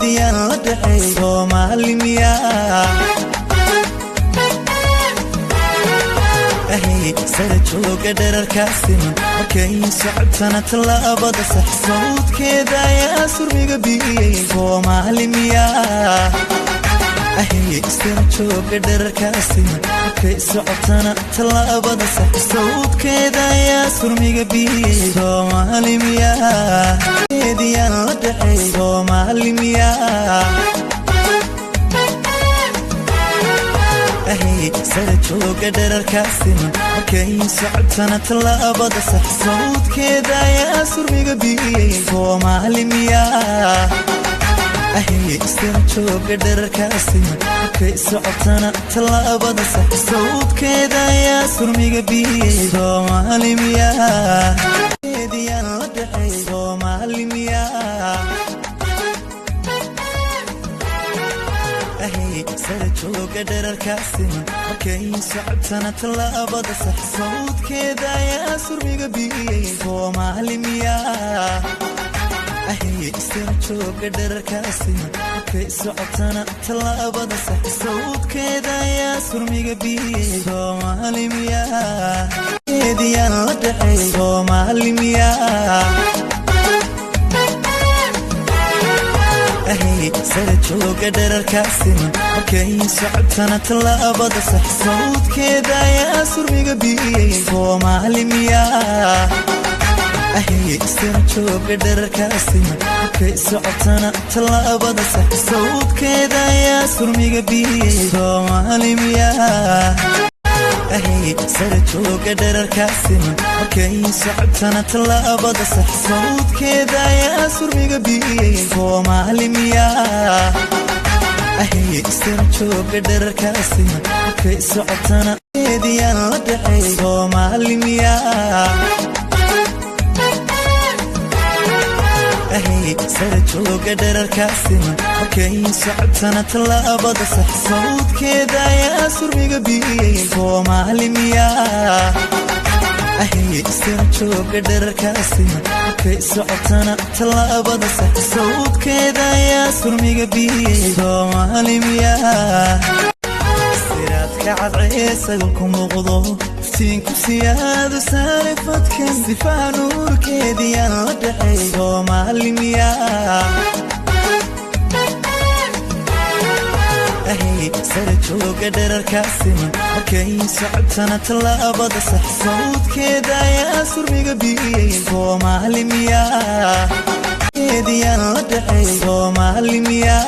ديان لدحي صومالي ميا أهي سرجوك درر كاسم وكي سعبتنا تلابد صح صوت كذا يا سرمي قبي صومالي ميا أهي سرجوك درر كاسم وكي سعبتنا تلابد صح صوت كذا يا سرمي قبي صومالي ميا ديان لدحي صومالي ميا أهي سرجوك درر كاسم وكي سعبتنا تلابد صح صوت كذا يا سرمي قبي صومالي ميا أهي سرجوك درر كاسم وكي سعبتنا تلابد صح صوت كذا يا سرمي قبي صومالي ميا ديان لدحي صومالي ميا أهي سرجوك درر كاسم وكي سعبتنا تلابد صح صوت كذا يا سرمي قبي صومالي ميا أهي سرجوك درر كاسم وكي سعبتنا تلابد صح صوت كذا يا سرمي قبي صومالي ميا ديان لدحي صومالي ميا أهي سرجوك درر كاسم وكي سعبتنا تلابد صح صوت كذا يا سرمي قبي صومالي ميا أهي سرجوك درر كاسم وكي سعبتنا تلابد صح صوت كذا يا سرمي قبي صومالي ميا أهي سرجوك درر كاسم وكي سعبتنا تلابد صح صوت كذا يا سرمي قبي صومالي ميا أهي سرجوك درر كاسم وكي سعبتنا ديان لدحي صومالي ميا أهي سرجوك درر كاسم وكي سعبتنا تلابد صح صوت كذا يا سرمي قبي صومالي ميا أهي سرجوك درر كاسم وكي سعبتنا تلابد صح صوت كذا يا سرمي قبي صومالي ميا سيراتك عضعيسا قلكم وغضو فتينكو سيادو سالفتك دفاع نورك ديان لدحي صومالي ميا أهي سرجوك درر كاسم وكي سعبتنا تلابد صح صوت كذا يا سرمي قبي صومالي ميا ديان لدحي صومالي ميا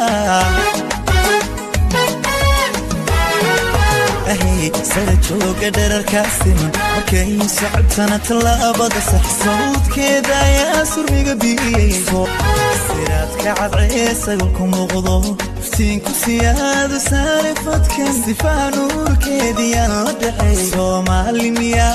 أهي سرجوك درر كاسم وكي سعبتنا تلابد صح صوت كذا يا سرمي قبي سيراتك عضعيسا قلكم وغضو فتينكو سيادو سالفتك دفاع نورك ديان لدحي صومالي ميا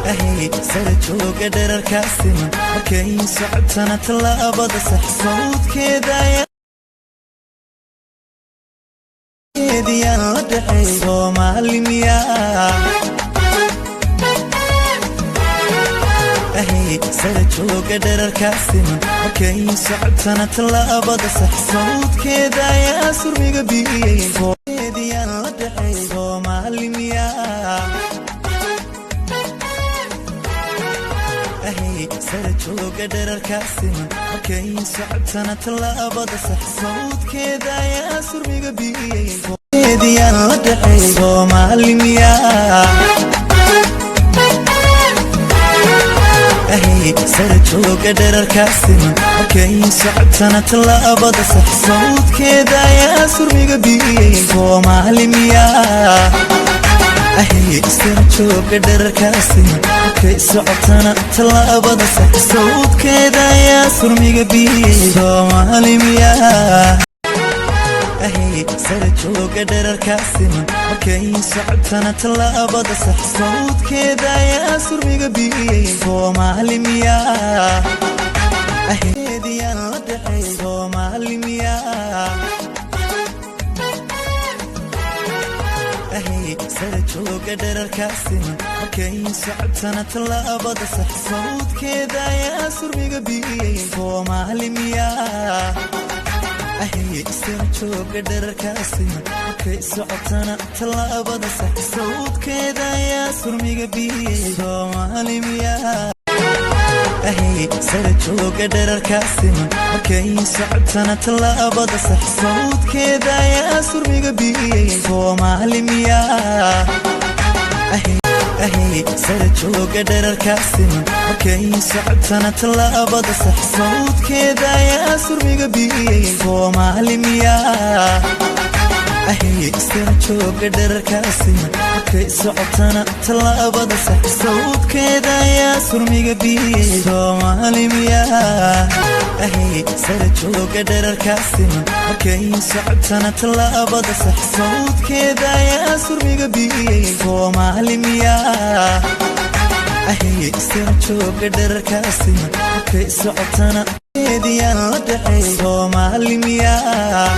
أهي سرجوك درر كاسم وكي سعبتنا تلابد صح صوت كذا يا ديان لدحي صومالي ميا أهي سرجوك درر كاسم وكي سعبتنا تلابد صح صوت كذا يا سرمي قبي ديان لدحي صومالي ميا أهي سرجوك درر كاسم وكي سعبتنا تلابد صح صوت كذا يا سرمي قبي ديان لدحي صومالي ميا أهي سرجوك درر كاسم وكي سعبتنا تلابد صح صوت كذا يا سرمي قبي صومالي ميا أهي سرجوك درر كاسم وكي سعبتنا تلابد صح صوت كذا يا سرمي قبي صومالي ميا أهي سرجوك درر كاسم وكي سعبتنا تلابد صح صوت كذا يا سرمي قبي صومالي ميا أهي ديان لدحي صومالي ميا أهي سرجوك jooga dherarkaasiman markay socotana tallaabada sax sawdkeeda ayaa surmiga biyey Soomaali miyaa isla jooga dherarkaasiman markay socotana tallaabada sax sawdkeeda ayaa surmiga biyey Soomaali miyaa isla jooga dherarkaasiman markay socotana tallaabada sax sawdkeeda ayaa surmiga biyey Soomaali miyaa isla jooga dherarkaasiman markay socotana tallaabada sax sawdkeeda ayaa surmiga biyey Soomaali miyaa isla jooga dherarkaasiman markay socotana tallaabada sax sawdkeeda ayaa surmiga biyey Soomaali miyaa isla jooga dherarkaasiman markay socotana tallaabada sax sawdkeeda ayaa surmiga biyey Soomaali miyaa isla jooga dherarkaasiman markay socotana eediyaan la dhaxay Soomaali miyaa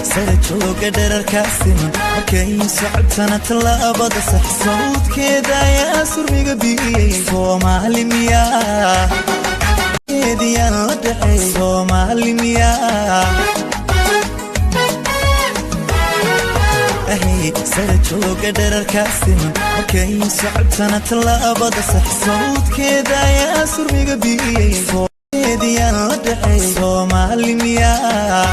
isla jooga dherarkaasiman markay socotana tallaabada sax sawdkeeda ayaa surmiga biyey Soomaali miyaa eediyaan la dhaxay Soomaali miyaa isla jooga dherarkaasiman markay socotana tallaabada sax sawdkeeda ayaa surmiga biyey eediyaan la dhaxay Soomaali miyaa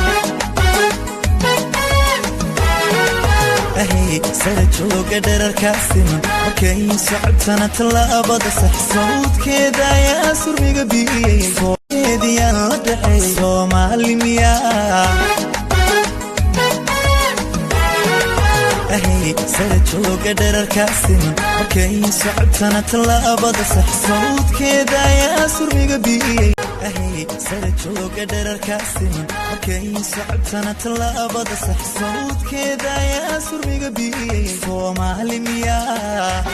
isla jooga dherarkaasiman markay socotana tallaabada sax sawdkeeda ayaa surmiga biyey eediyaan la dhaxay Soomaali miyaa isla jooga dherarkaasiman markay socotana tallaabada sax sawdkeeda ayaa surmiga biyey isla jooga dherarkaasiman markay socotana tallaabada sax sawdkeeda ayaa surmiga biyey Soomaali miyaa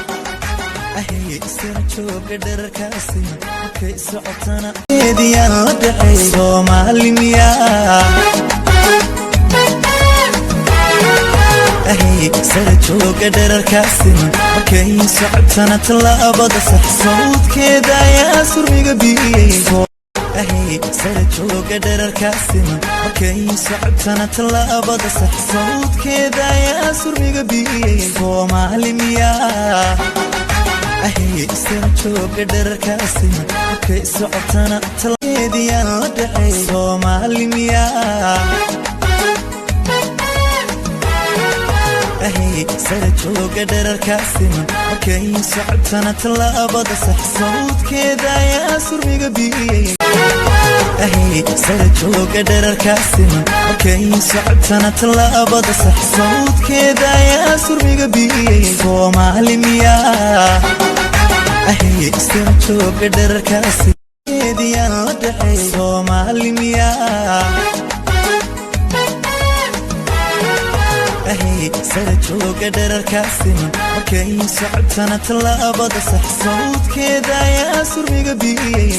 isla jooga dherarkaasiman markay socotana eediyaan la dhaxay Soomaali miyaa isla jooga dherarkaasiman markay socotana tallaabada sax sawdkeeda ayaa surmiga biyey isla jooga dherarkaasiman markay socotana tallaabada sax sawdkeeda ayaa surmiga biyey Soomaali miyaa isla jooga dherarkaasiman markay socotana eediyaan la dhaxay Soomaali miyaa isla jooga dherarkaasiman markay socotana tallaabada sax sawdkeeda ayaa surmiga biyey isla jooga dherarkaasiman markay socotana tallaabada sax sawdkeeda ayaa surmiga biyey Soomaali miyaa isla jooga dherarkaasiman eediyaan la dhaxay Soomaali miyaa isla jooga dherarkaasiman markay socotana tallaabada sax sawdkeeda ayaa surmiga biyey